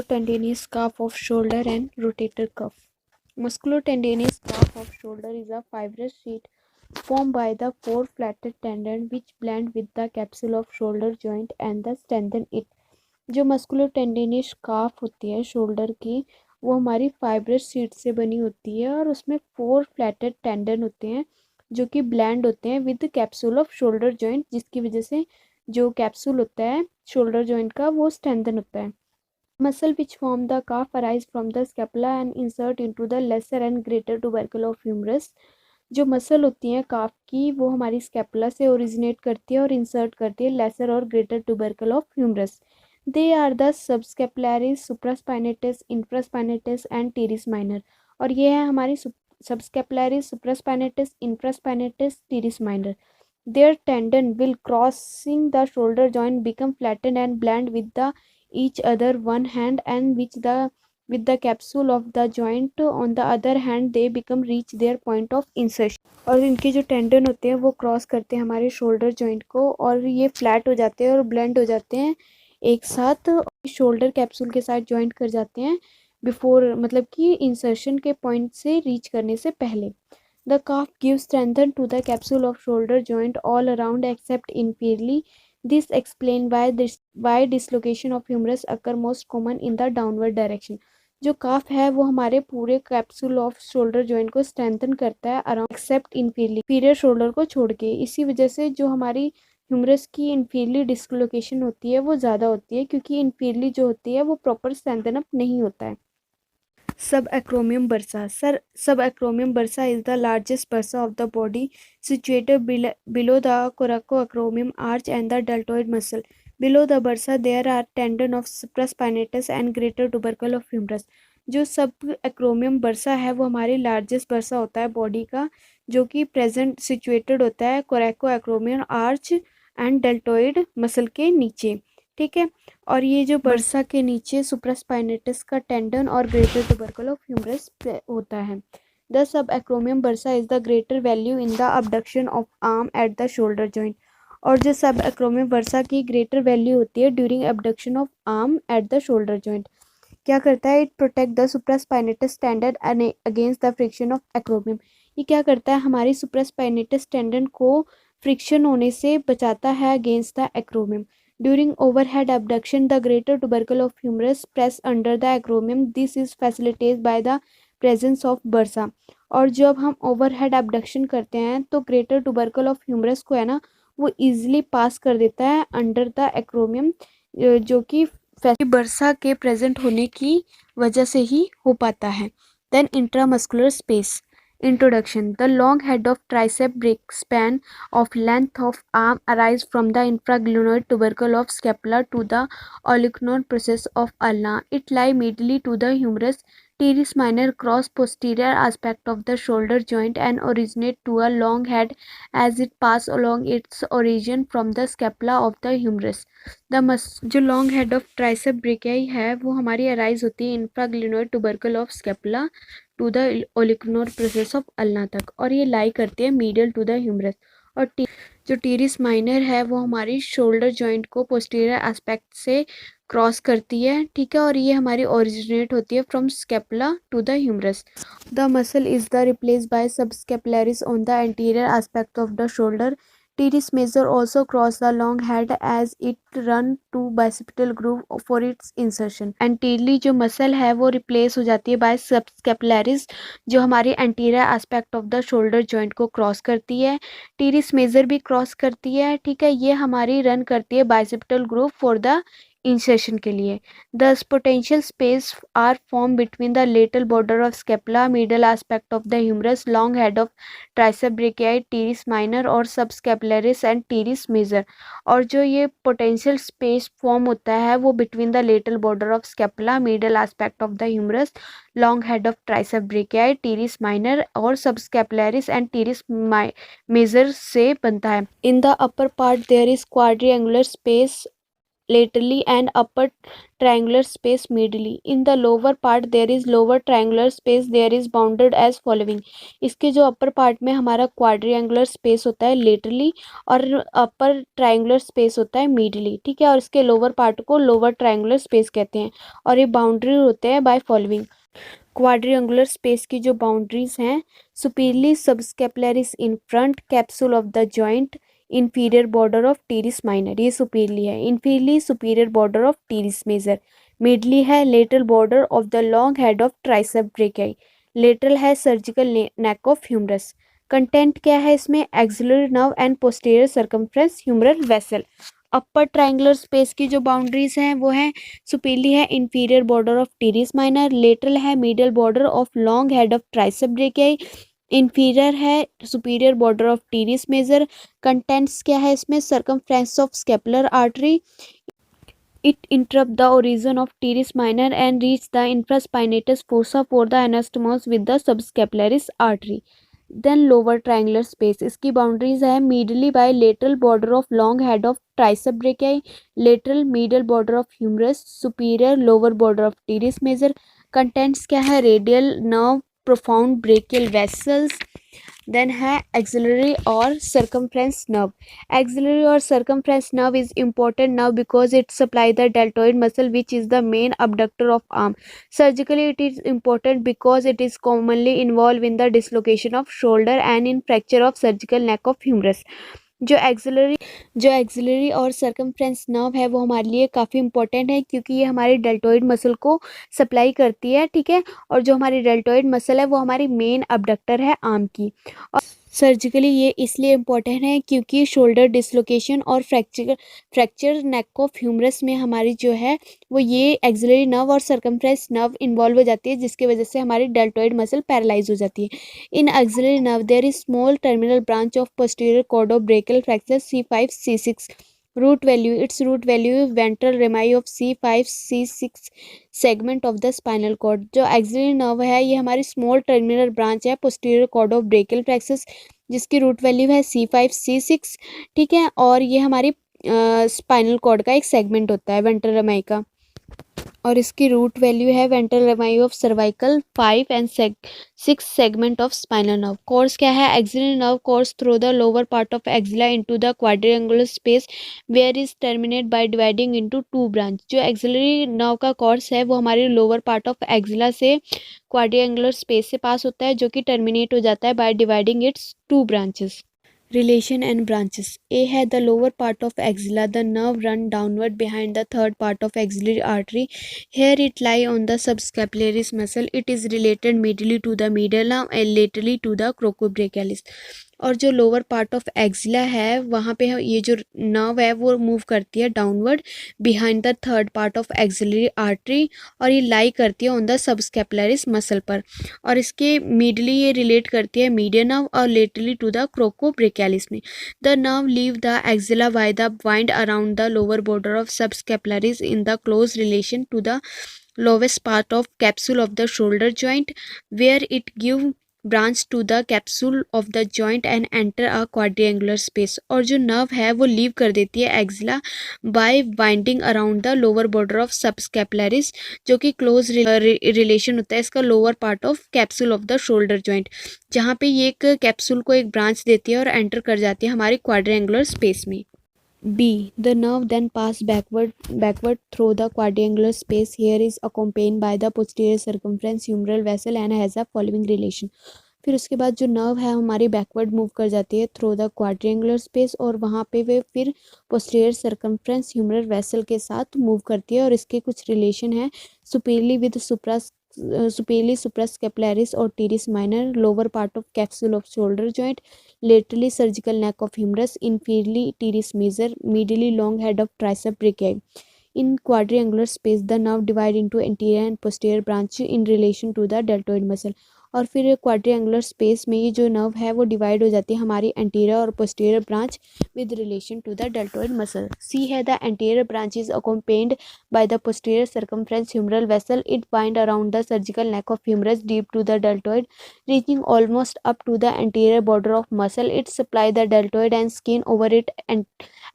Musculotendinous calf of shoulder and rotator cuff. Musculotendinous calf of shoulder is a fibrous sheet formed by the four flatted tendons which blend with the capsule of shoulder joint and the strengthen it. जो मस्कुलोटेंडिनिस काफ होती है shoulder की, वो हमारी fibrous sheet से बनी होती है और उसमें फोर फ्लैटेड टेंडन होते हैं जो कि ब्लेंड होते हैं with capsule off shoulder joint, जिसकी वजह से जो कैप्सूल होता है शोल्डर जॉइंट का वो स्ट्रेंथन होता है. Muscle which form the calf arise from the scapula and insert into the lesser and greater tubercle of humerus. जो मसल होती हैं काफ की वो हमारी स्कैपुला से ओरिजिनेट करती है और इंसर्ट करती है लेसर और greater tubercle of humerus. They are the subscapularis, supraspinatus, infraspinatus and teres minor. और ये है हमारी subscapularis, supraspinatus, infraspinatus, teres minor. Their tendon will crossing the shoulder joint become flattened and blend with the each other one hand and with the capsule of the joint on the other hand they become reach their point of insertion. और इनके जो tendon होते हैं वो cross करते हैं हमारे shoulder joint को और ये फ्लैट हो जाते हैं और ब्लेंड हो जाते हैं एक साथ, शोल्डर कैप्सूल के साथ ज्वाइंट कर जाते हैं बिफोर, मतलब कि इंसर्शन के पॉइंट से रीच करने से पहले. The calf gives strength to the capsule of shoulder joint all around except inferiorly. This explains why dislocation of humerus occur most common in the downward direction. जो काफ है वो हमारे पूरे कैप्सूल ऑफ शोल्डर जॉइंट को strengthen करता है around accept इनफीरियरली, inferior shoulder को छोड़ के. इसी वजह से जो हमारी ह्यूमरस की इनफीरियरली डिस्लोकेशन होती है वो ज़्यादा होती है क्योंकि इनफीरियरली जो होती है वो प्रॉपर स्ट्रेंथन अप नहीं होता है. Subacromium bursa. Subacromium bursa is the largest bursa of the body, situated below the coracoacromium arch and the deltoid muscle. Below the bursa there are tendon of supraspinatus and greater tubercle of humerus. जो सब एक्रोमियम bursa है वो हमारी largest bursa होता है body का, जो कि प्रेजेंट सिचुएटेड होता है कोरेको एक्रोमियम आर्च एंड डेल्टोइड मसल के नीचे. ठीक है, और ये जो बर्सा के नीचे सुप्रास्पाइनेटस का टेंडन और ग्रेटर ट्यूबरकल ऑफ ह्यूमरस होता है. The sub एक्रोमियम bursa is the greater value in the abduction of arm at the shoulder joint. और जो सब एक्रोमियम बर्सा की ग्रेटर वैल्यू होती है during abduction of arm at the shoulder joint. क्या करता है? It protect the supraspinatus tendon against the friction of एक्रोमियम. ये क्या करता है? हमारी सुप्रास्पाइनेटस टेंडन को फ्रिक्शन होने से बचाता है against the एक्रोमियम. During overhead abduction, the greater tubercle of humerus press under the acromion. This is facilitated by the presence of bursa. और जब हम overhead abduction करते हैं तो greater tubercle of humerus को है ना वो easily pass कर देता है under the acromion, जो कि बर्सा के present होने की वजह से ही हो पाता है. Then intramuscular space. Introduction. The long head of tricep brachii span of length of arm arise from the infraglenoid tubercle of scapula to the olecranon process of ulna. It lie medially to the humerus teres minor cross posterior aspect of the shoulder joint and originate to a long head as it pass along its origin from the scapula of the humerus. जो long head of tricep brachii है वो हमारी arise होती है infraglenoid tubercle of scapula to the olecranon process of ulna तक, और ये लाई करती है मीडियल टू द ह्यूमरस. और जो टीरिस माइनर है वो हमारी शोल्डर जॉइंट को पोस्टीरियर एस्पेक्ट से क्रॉस करती है. ठीक है, और ये हमारी ओरिजिनेट होती है from scapula to the humerus. The muscle is the replace by subscapularis on the anterior aspect of the shoulder. Teres major also cross the long head as it run to bicipital groove for its insertion. Anteriorly जो muscle है वो replace हो जाती है bye subscapularis जो हमारी anterior aspect of the shoulder joint को cross करती है. टीरिस मेजर भी क्रॉस करती है. ठीक है, ये हमारी रन करती है bicipital groove for the insertion के लिए. Thus potential space are formed between the lateral border of scapula, medial aspect of the humerus, long head of tricep brachii, teres minor और subscapularis and teres major. और जो ये potential space form होता है वो between the lateral border of scapula, medial aspect of the humerus, long head of tricep brachii, teres minor और subscapularis and teres major से बनता है. In the upper part there is quadrangular space laterally and upper triangular space medially. In the lower part there is lower triangular space, there is bounded as following. इसके जो upper part में हमारा quadrangular space होता है laterally और upper triangular space होता है medially, ठीक है, और इसके lower part को lower triangular space कहते हैं और ये boundary होते हैं by following. क्वाड्रियंगुलर स्पेस की जो बाउंड्रीज हैं, superiorly subscapularis in front, capsule of the joint, inferior border of teres minor, ये सुपीरियरली है. inferiorly superior border of teres major, मिडली है lateral border of the long head of tricep brachii, lateral है surgical neck of humerus. Content क्या है इसमें? Axillary nerve and posterior circumference humeral vessel. Upper triangular space की जो boundaries हैं वो है सुपीरियरली है inferior border of teres minor, lateral है medial border of long head of tricep brachii, inferior है superior border of teres major. Contents क्या है इसमें? Circumflex of scapular artery, it interrupt the origin of teres minor and reach the infraspinatus fossa for the anastomos with the subscapularis artery. Then lower triangular space, इसकी boundaries है medially by lateral border of long head of tricep brachii, lateral medial border of humerus, superior lower border of teres major. Contents क्या है? Radial nerve, profound brachial vessels. Then है axillary और circumference nerve. Axillary और circumference nerve is important nerve because it supply the deltoid muscle which is the main abductor of arm. Surgically it is important because it is commonly involved in the dislocation of shoulder and in fracture of surgical neck of humerus. जो axillary और circumference nerve है वो हमारे लिए काफ़ी important है क्योंकि ये हमारे डेल्टोइड मसल को सप्लाई करती है, ठीक है, और जो हमारी डेल्टोइड मसल है वो हमारी मेन अबडक्टर है आर्म की. और सर्जिकली ये इसलिए इम्पोर्टेंट है क्योंकि शोल्डर डिसलोकेशन और फ्रैक्चर नेक ऑफ ह्यूमरस में हमारी जो है वो ये एक्सिलरी नर्व और सर्कमफ्रेंस नर्व इन्वॉल्व हो जाती है, जिसकी वजह से हमारी डेल्टोइड मसल पैरालाइज हो जाती है. In axillary nerve there is small terminal branch of posterior cord of brachial fracture C5 C6. Root value, its root value ventral rami of C5 C6 segment of the spinal cord. जो axillary nerve है ये हमारी small terminal branch है posterior cord of brachial fracture जिसकी root value है C5 C6, ठीक है, और ये हमारी स्पाइनल कॉर्ड का एक सेगमेंट होता है वेंट्रल रेमाई का, और इसकी रूट वैल्यू है ventral rami of cervical 5 and 6 segment of spinal nerve. Course क्या है? Axillary nerve course through the lower part of axilla into the quadrangular space where is terminate by dividing into 2 branch. जो axillary nerve का course है वो हमारे lower part of axilla से क्वाड्रिएंगुलर space से पास होता है जो कि टर्मिनेट हो जाता है by dividing it's 2 branches. Relation and branches. A है the lower part of axilla. The nerve run downward behind the third part of axillary artery. Here it lie on the subscapularis muscle. It is related medially to the medial arm and laterally to the coracobrachialis. और जो lower part of axilla है वहाँ पे ये जो nerve है वो move करती है downward behind the third part of axillary artery और ये लाई करती है ऑन द सबस्कैपुलरिस मसल पर, और इसके मिडली ये रिलेट करती है मीडियन नर्व और लेटरली टू द क्रोकोब्रेकियालिस में. The nerve leave the axilla by the wind around the lower border of subscapularis in the close relation to the lowest part of capsule of the shoulder joint where it give branch to the capsule of the joint and enter a quadriangular space. और जो nerve है वो leave कर देती है axilla by winding around the lower border of subscapularis जो कि close relation होता है इसका lower part of capsule of the shoulder joint, जहाँ पे ये एक कैप्सूल को एक ब्रांच देती है और एंटर कर जाती है हमारी क्वाड्रिएंगुलर स्पेस में. B. The nerve then pass backward through the quadriangular space. Here is accompanied by the posterior circumference humeral vessel and has a following relation. फिर उसके बाद जो नर्व है हमारी बैकवर्ड मूव कर जाती है थ्रू द क्वाड्रिएंगुलर स्पेस और वहाँ पे वे फिर पोस्टीरियर सर्कमफ्रेंस ह्यूमरल वेसल के साथ मूव करती है और इसके कुछ रिलेशन है सुपीरियरली विद सुपीरियरली सुप्रास्कैपुलरिस और teres minor, lower part of capsule off shoulder joint, laterally surgical neck of humerus, inferiorly teres major, medially long head of tricep brachii. In quadriangular space, the nerve divide into anterior and posterior branch in relation to the deltoid muscle. और फिर क्वाड्रिएंगुलर space में ये जो nerve है वो divide हो जाती है हमारी एंटीरियर और posterior branch with relation to the deltoid muscle. See है the anterior branch is accompanied by the posterior circumference humeral vessel. It bind around the surgical neck of humerus deep to the deltoid reaching almost up to the anterior border of muscle. It supply the deltoid and skin over it and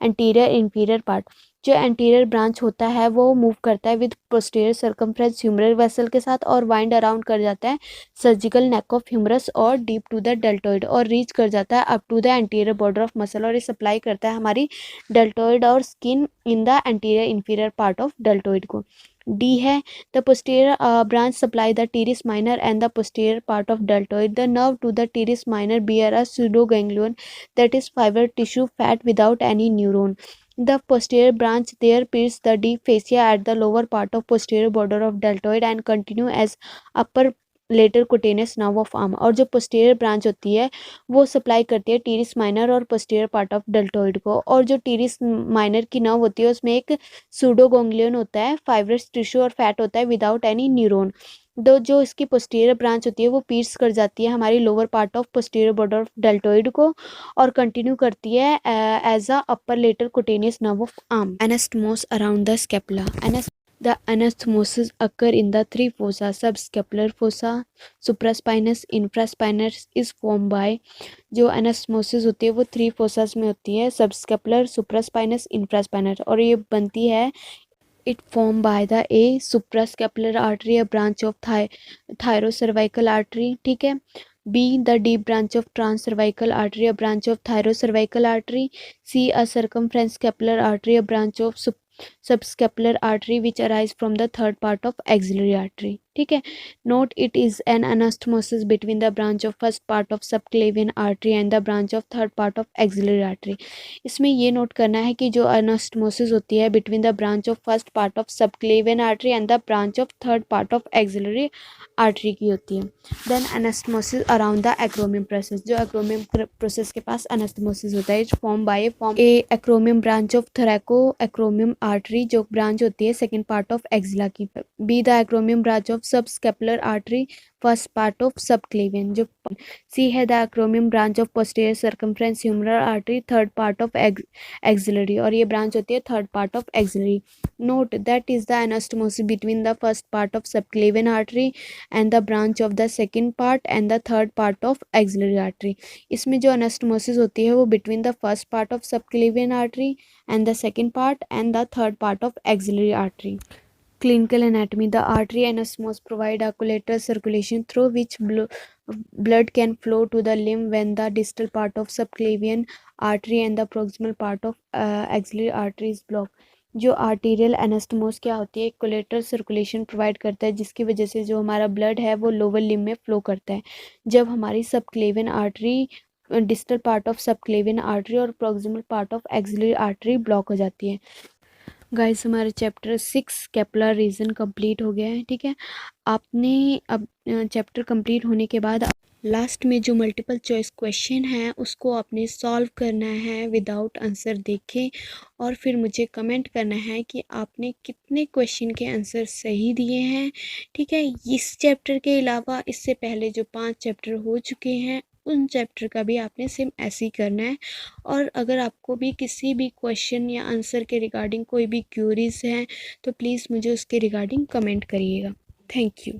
anterior inferior part. जो anterior branch होता है वो move करता है with posterior circumference humeral vessel के साथ और wind around कर जाता है सर्जिकल नेक ऑफ ह्यूमरस और डीप टू द डेल्टोइड और रीच कर जाता है up to the anterior border of muscle और ये सप्लाई करता है हमारी डेल्टोइड और skin in the anterior inferior part of deltoid को। डी है the posterior branch supply the teres minor and the posterior part of deltoid. The nerve to the teres minor bear a pseudoganglion that is fiber tissue fat without any neuron. The posterior branch there pierce the deep fascia at the lower part of posterior border of deltoid and continue as upper lateral cutaneous nerve of arm. और जो posterior branch होती है वो supply करती है teres minor और posterior part of deltoid को। और जो टीरिस माइनर की नर्व होती है उसमें एक सूडोगोंग्लियन होता है, फाइब्रस टिश्यू और फैट होता है विदाउट एनी न्यूरॉन। दो जो इसकी पोस्टीरियर ब्रांच होती है वो पीर्स कर जाती है हमारी lower part of posterior border of deltoid को और कंटिन्यू करती है as a upper lateral cutaneous nerve of arm. Anastomose around the scapula. The anastomosis occur in the three fossa: subscapular fossa, supraspinous, infraspinous is formed by। जो anastomosis होती है वो three फोसास में होती है, सबस्केपुलर, सुप्रास्पाइनस, इंफ्रास्पाइनस, और ये बनती है it formed by the a suprascapular artery, a branch of thyrocervical artery, ठीक है। B the deep branch of transcervical artery, a branch of thyrocervical artery. C a circumference scapular artery, a branch of subscapular artery which arise from the third part of axillary artery, ठीक है। Note it is an anastomosis between the branch of first part of subclavian artery and the branch of third part of axillary artery। इसमें ये note करना है कि जो anastomosis होती है between the branch of first part of subclavian artery and the branch of third part of axillary artery की होती है। Then anastomosis around the acromion process, जो acromion process के पास anastomosis होता है formed by a acromion branch of thoracoacromion artery, जो branch होती है सेकेंड पार्ट ऑफ एक्सिला की। Be the acromion branch of subscapular artery, first part of subclavian. जो सी है the acromion branch of posterior circumference humeral artery, third part of axillary, और ये branch होती है third part of axillary. Note that is the anastomosis between the first part of subclavian artery and the branch of the second part and the third part of axillary artery। इसमें जो anastomosis होती है वो between the first part of subclavian artery and the second part and the third part of axillary artery। Clinical anatomy: the artery anastomosis provide a collateral circulation through which blood can flow to the limb when the distal part of subclavian artery and the proximal part of axillary artery is blocked। जो arterial एनास्टोमोस क्या होती है, collateral circulation provide करता है जिसकी वजह से जो हमारा ब्लड है वो लोअर लिम्ब में फ्लो करता है जब हमारी subclavian artery, distal part of subclavian artery और proximal part of axillary artery block हो जाती है। गाइस हमारे चैप्टर 6 स्कैपुलर रीजन कंप्लीट हो गया है, ठीक है। आपने अब चैप्टर कंप्लीट होने के बाद लास्ट में जो मल्टीपल चॉइस क्वेश्चन है उसको आपने सॉल्व करना है विदाउट आंसर देखे और फिर मुझे कमेंट करना है कि आपने कितने क्वेश्चन के आंसर सही दिए हैं, ठीक है। इस चैप्टर के अलावा इससे पहले जो 5 चैप्टर हो चुके हैं उन चैप्टर का भी आपने सेम ऐसे ही करना है। और अगर आपको भी किसी भी क्वेश्चन या आंसर के रिगार्डिंग कोई भी क्यूरीज हैं तो प्लीज़ मुझे उसके रिगार्डिंग कमेंट करिएगा। Thank you.